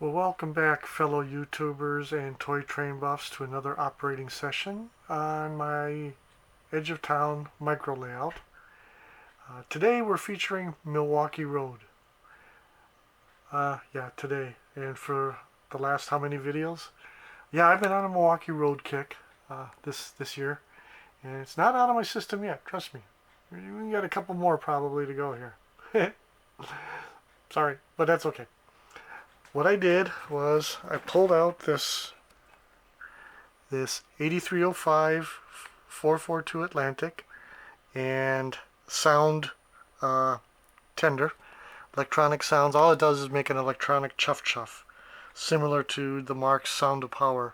Well, welcome back, fellow YouTubers and toy train buffs, to another operating session on my edge of town micro layout. Today we're featuring Milwaukee Road. Today. And for the last how many videos? Yeah, I've been on a Milwaukee Road kick this year, and it's not out of my system yet. Trust me. We got a couple more probably to go here. Sorry, but that's okay. What I did was I pulled out this 8305 442 Atlantic and sound tender, electronic sounds. All it does is make an electronic chuff chuff, similar to the Mark's Sound of Power.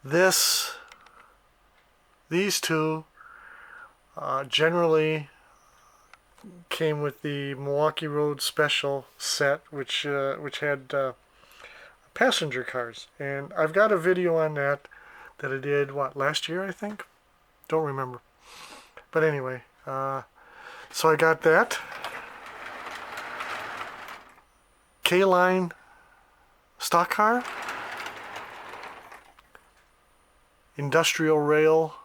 These two generally came with the Milwaukee Road Special set, which had passenger cars, and I've got a video on that I did last year, I think. Don't remember, but anyway, so I got that K-line stock car, Industrial Rail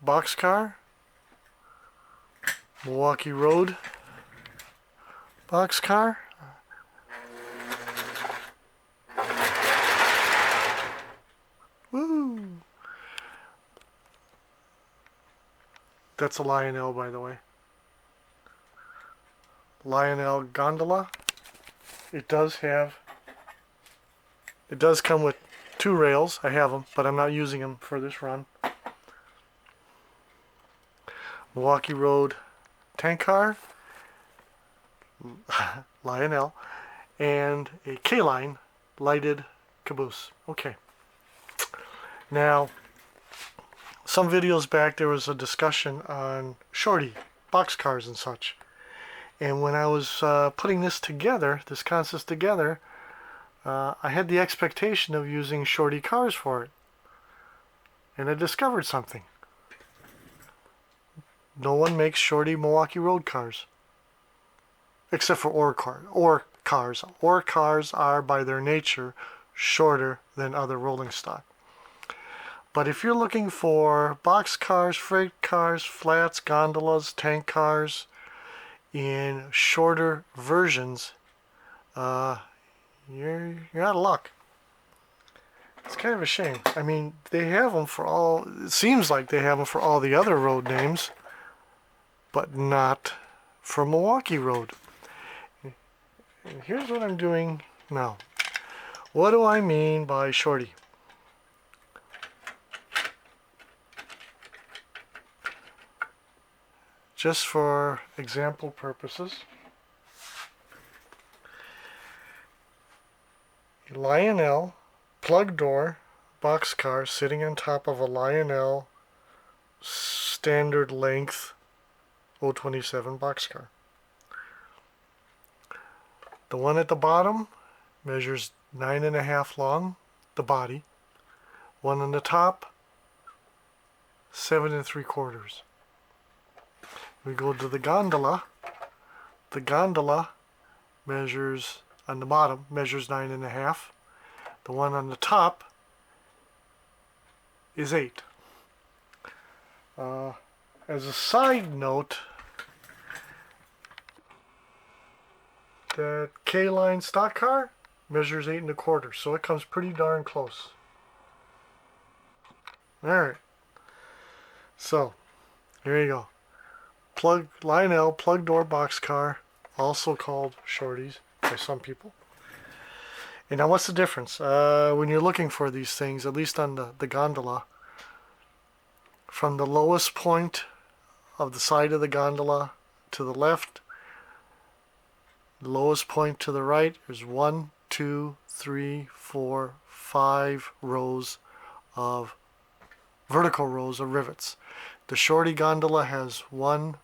boxcar, Milwaukee Road boxcar, woo! That's a Lionel, by the way. Lionel gondola. It does come with two rails. I have them, but I'm not using them for this run. Milwaukee Road tank car, Lionel, and a K-line lighted caboose. Okay. Now, some videos back there was a discussion on shorty, boxcars and such. And when I was putting this together, this consist together, I had the expectation of using shorty cars for it. And I discovered something. No one makes shorty Milwaukee Road cars. Except for ore cars. Ore cars are, by their nature, shorter than other rolling stock. But if you're looking for box cars, freight cars, flats, gondolas, tank cars in shorter versions, you're out of luck. It's kind of a shame. I mean, they have them for all, it seems like they have them for all the other road names, but not for Milwaukee Road. And here's what I'm doing now. What do I mean by shorty? Just for example purposes, a Lionel plug door boxcar sitting on top of a Lionel standard length O-27 boxcar. The one at the bottom measures 9.5 long, the body. One on the top, 7 3/4. We go to the gondola. The gondola measures, on the bottom, measures 9.5. The one on the top is 8. As a side note, that K-line stock car measures 8 1/4, so it comes pretty darn close. Alright, so here you go. Lionel plug door boxcar, also called shorties by some people. And now what's the difference? When you're looking for these things, at least on the gondola, from the lowest point of the side of the gondola to the left, the lowest point to the right, there's 1, 2, 3, 4, 5 rows of vertical rows of rivets. The shorty gondola has 1,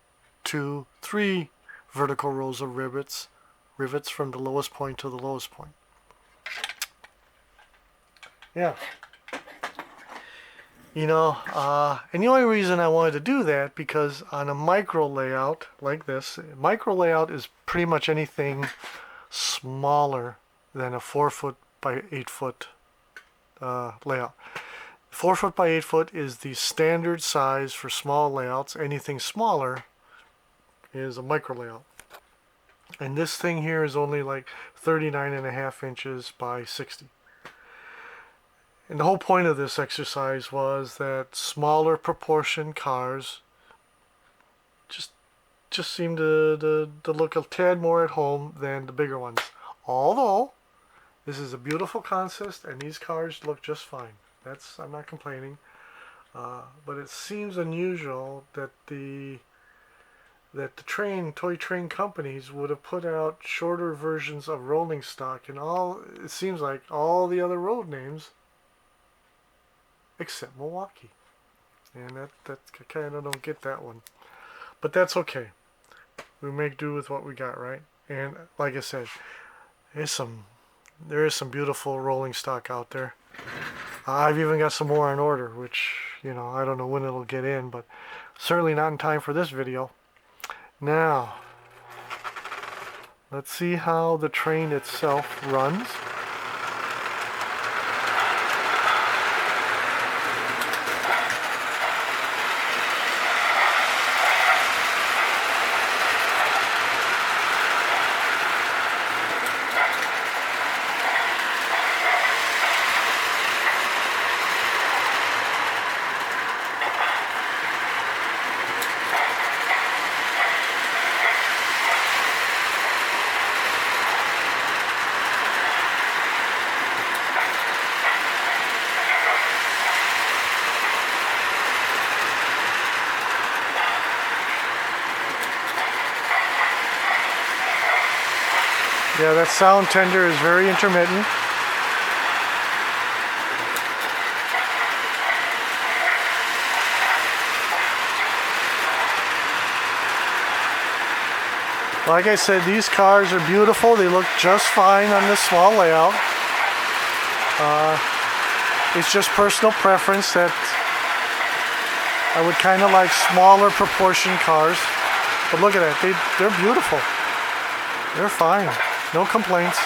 2, 3 vertical rows of rivets from the lowest point to the lowest point. Yeah. You know, and the only reason I wanted to do that, because on a micro layout like this, micro layout is pretty much anything smaller than a 4-foot by 8-foot layout. 4-foot by 8-foot is the standard size for small layouts. Anything smaller is a micro layout. And this thing here is only like 39.5 inches by 60. And the whole point of this exercise was that smaller proportion cars just seem to look a tad more at home than the bigger ones. Although this is a beautiful contest and these cars look just fine. I'm not complaining. But it seems unusual that the toy train companies would have put out shorter versions of rolling stock, and it seems like all the other road names except Milwaukee. And that I kind of don't get that one. But that's okay. We make do with what we got, right? And like I said, there is some beautiful rolling stock out there. I've even got some more on order, which, I don't know when it'll get in, but certainly not in time for this video. Now, let's see how the train itself runs. Yeah, that sound tender is very intermittent. Like I said, these cars are beautiful. They look just fine on this small layout. It's just personal preference that I would kind of like smaller proportion cars. But look at that, they're beautiful. They're fine. No complaints.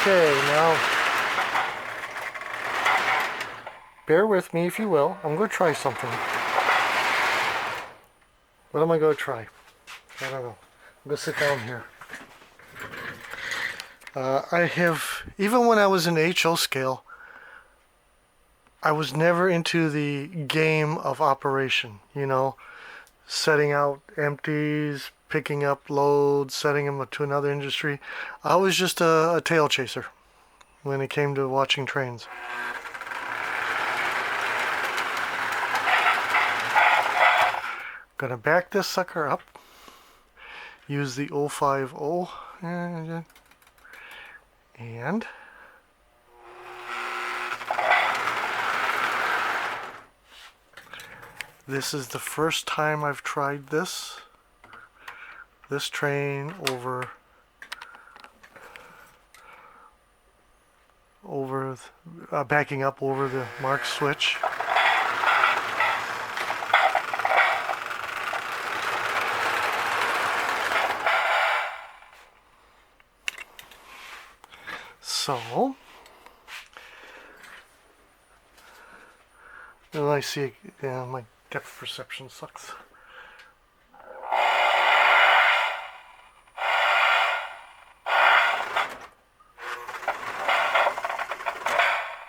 Okay, now bear with me if you will. I'm going to try something. What am I going to try? I don't know. I'm going to sit down here. Even when I was in HO scale, I was never into the game of operation, setting out empties, picking up loads, setting them to another industry. I was just a tail chaser when it came to watching trains. Gonna back this sucker up. Use the O-50 and this is the first time I've tried this train over backing up over the marked switch. So, and I see, yeah, my depth perception sucks.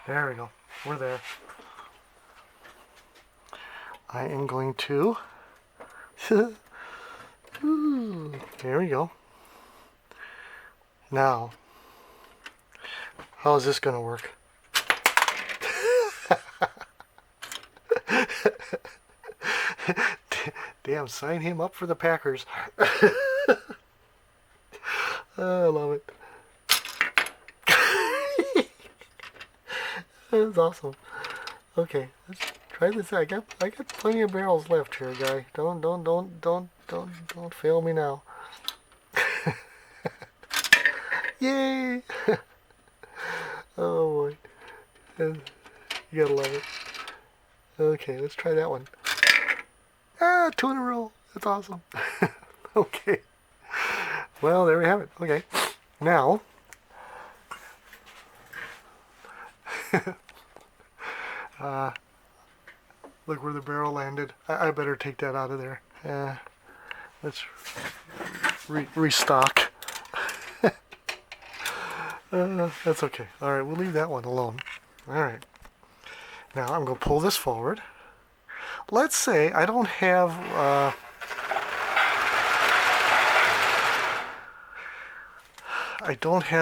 There we go. We're there. I am going to... Ooh, there we go. Now, how is this going to work? Damn, sign him up for the Packers. Oh, I love it. That's awesome. Okay, let's try this. I got plenty of barrels left here, guy. Don't fail me now. Yay! Oh boy, you gotta love it. Okay, let's try that one. Ah, 2 in a row. That's awesome. Okay. Well, there we have it. Okay. Now, look where the barrel landed. I better take that out of there. Let's restock. That's okay. All right, we'll leave that one alone. All right. Now I'm going to pull this forward. Let's say I don't have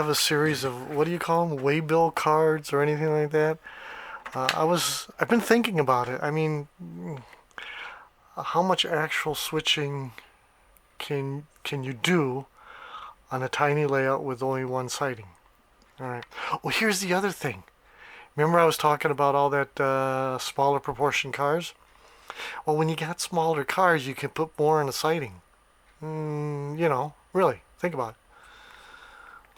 a series of, what do you call them, waybill cards or anything like that. I've been thinking about it. I mean, how much actual switching can you do on a tiny layout with only one siding? All right. Well, here's the other thing. Remember I was talking about all that smaller proportion cars? Well, when you got smaller cars, you can put more on a siding. You know, really, think about it.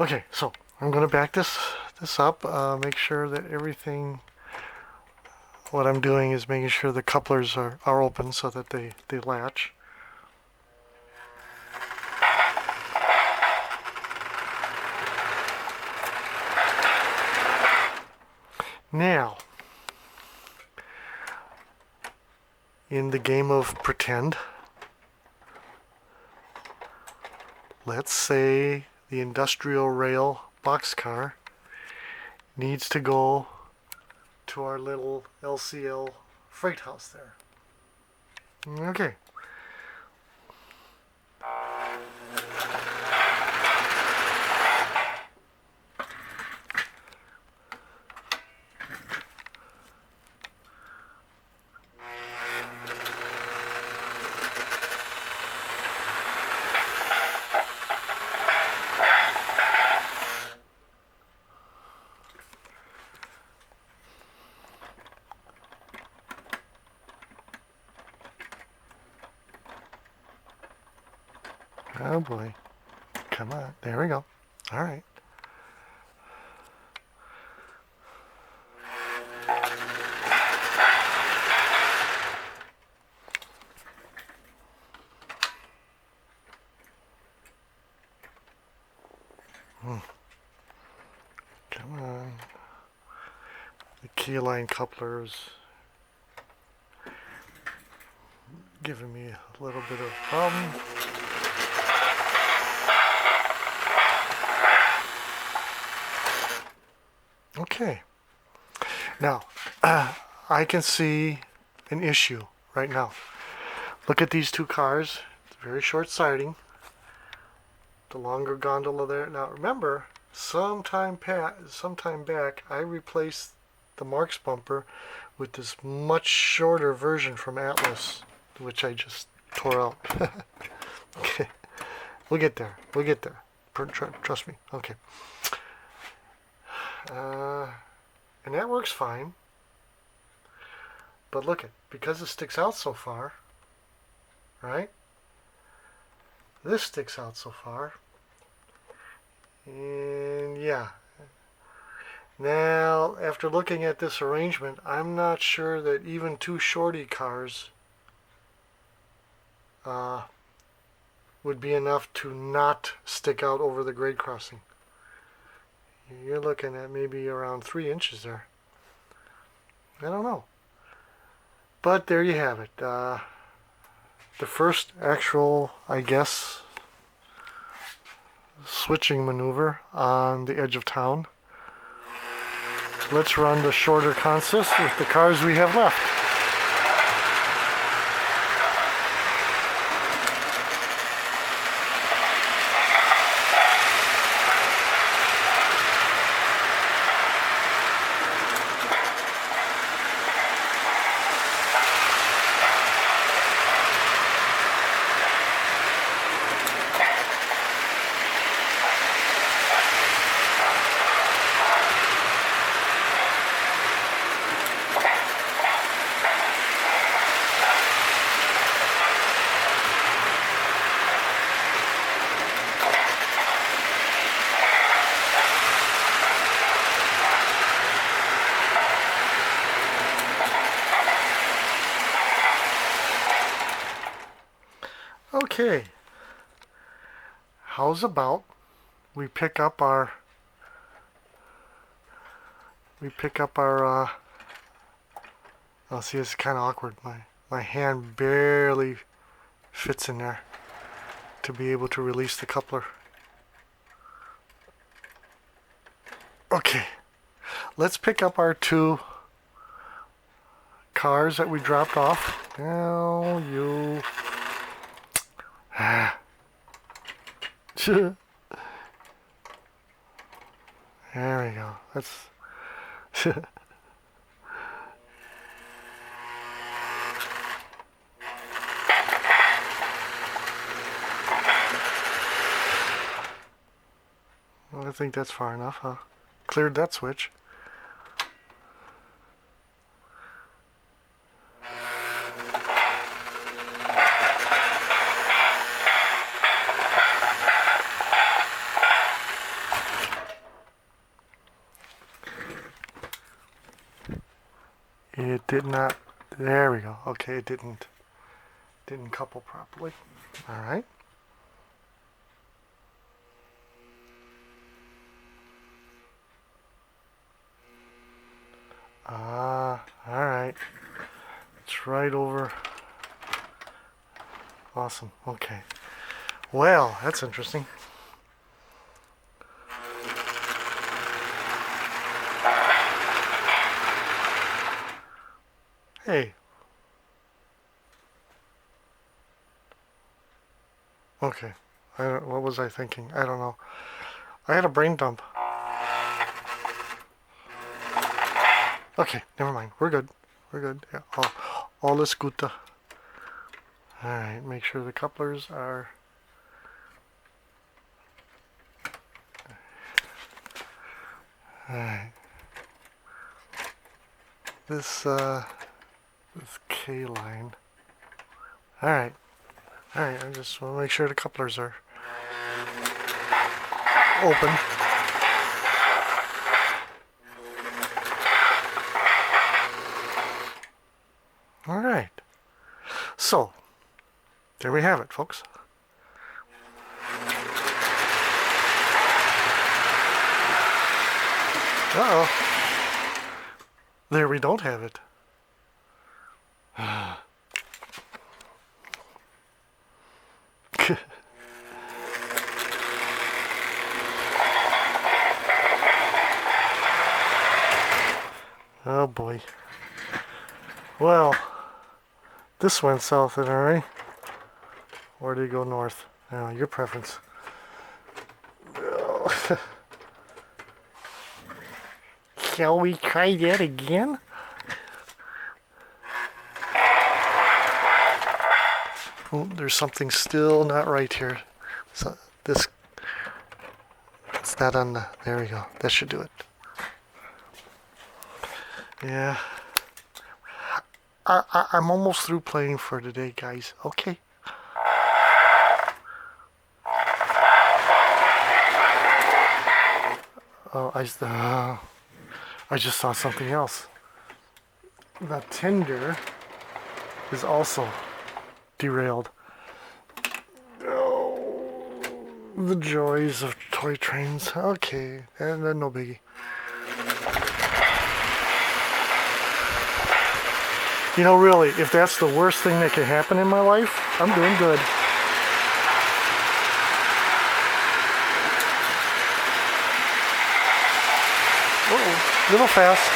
Okay, so I'm going to back this up, make sure that everything, what I'm doing is making sure the couplers are open so that they latch. Now, in the game of pretend, let's say the Industrial Rail boxcar needs to go to our little LCL freight house there. Okay. Oh boy. Come on. There we go. All right. Come on. The key line couplers giving me a little bit of problem. Okay. Now, I can see an issue right now. Look at these two cars. It's very short siding. the longer gondola there. Now remember, sometime back, I replaced the Marks bumper with this much shorter version from Atlas, which I just tore out. Okay, we'll get there. We'll get there. Trust me. Okay. And that works fine. But look, because it sticks out so far, right? This sticks out so far. And yeah. Now, after looking at this arrangement, I'm not sure that even two shorty cars would be enough to not stick out over the grade crossing. You're looking at maybe around 3 inches there. I don't know. But there you have it. The first actual, I guess, switching maneuver on the edge of town. Let's run the shorter consist with the cars we have left. Okay, how's about we pick up our oh, see, it's kind of awkward. My hand barely fits in there to be able to release the coupler. Okay, let's pick up our 2 cars that we dropped off. Now you there we go. That's well, I think that's far enough, huh? Cleared that switch. It did not. There we go. Okay, it didn't couple properly. All right. All right. It's right over. Awesome. Okay. Well, that's interesting. Hey. Okay. What was I thinking? I don't know. I had a brain dump. Okay, never mind. We're good. We're good. Yeah, all is good. Alright, make sure the couplers are... Alright. This K line. Alright. Alright, I just want to make sure the couplers are open. Alright. So, there we have it, folks. Uh-oh. There we don't have it. Oh boy. Well, this went south in a hurry. Or did it go north? Your preference. Shall we try that again? Oh, there's something still not right here. So this, it's not on the, there we go. That should do it. Yeah. I'm almost through playing for today, guys. Okay. Oh, I just saw something else. The tender is also derailed. Oh, the joys of toy trains. Okay, and no biggie. You know, really, if that's the worst thing that can happen in my life, I'm doing good. Uh-oh, a little fast.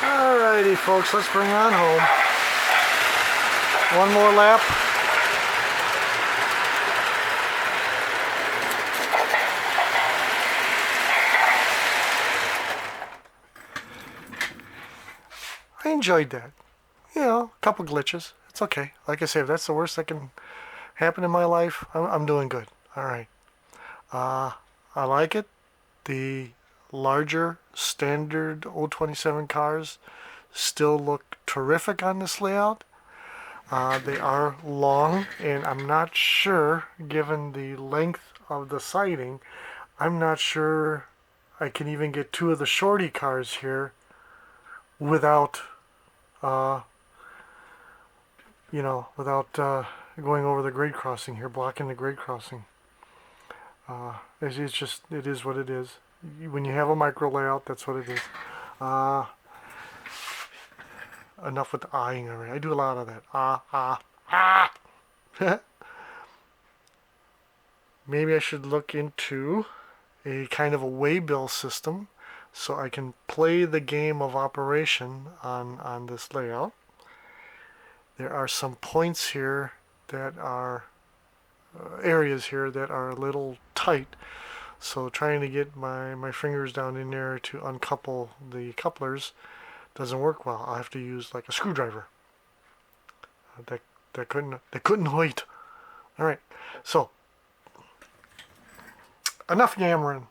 Alrighty, folks, let's bring on home. One more lap. I enjoyed that. You know, a couple glitches. It's okay. Like I say, if that's the worst that can happen in my life, I'm doing good. Alright. I like it. The larger standard O-27 cars still look terrific on this layout. They are long, and I'm not sure, given the length of the siding, I'm not sure I can even get two of the shorty cars here without, without going over the grade crossing here, blocking the grade crossing. It's just, it is what it is. When you have a micro layout, that's what it is. Enough with the eyeing already. I do a lot of that. Maybe I should look into a kind of a waybill system so I can play the game of operation on this layout. There are some points here that are areas here that are a little tight, so trying to get my fingers down in there to uncouple the couplers doesn't work well. I have to use like a screwdriver. That couldn't wait. All right, so enough yammering.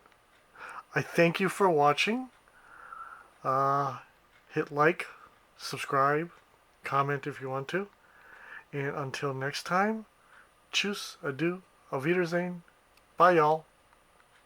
I thank you for watching. Hit like, subscribe, comment if you want to, and until next time, tschüss, adieu, auf Wiedersehen, bye y'all.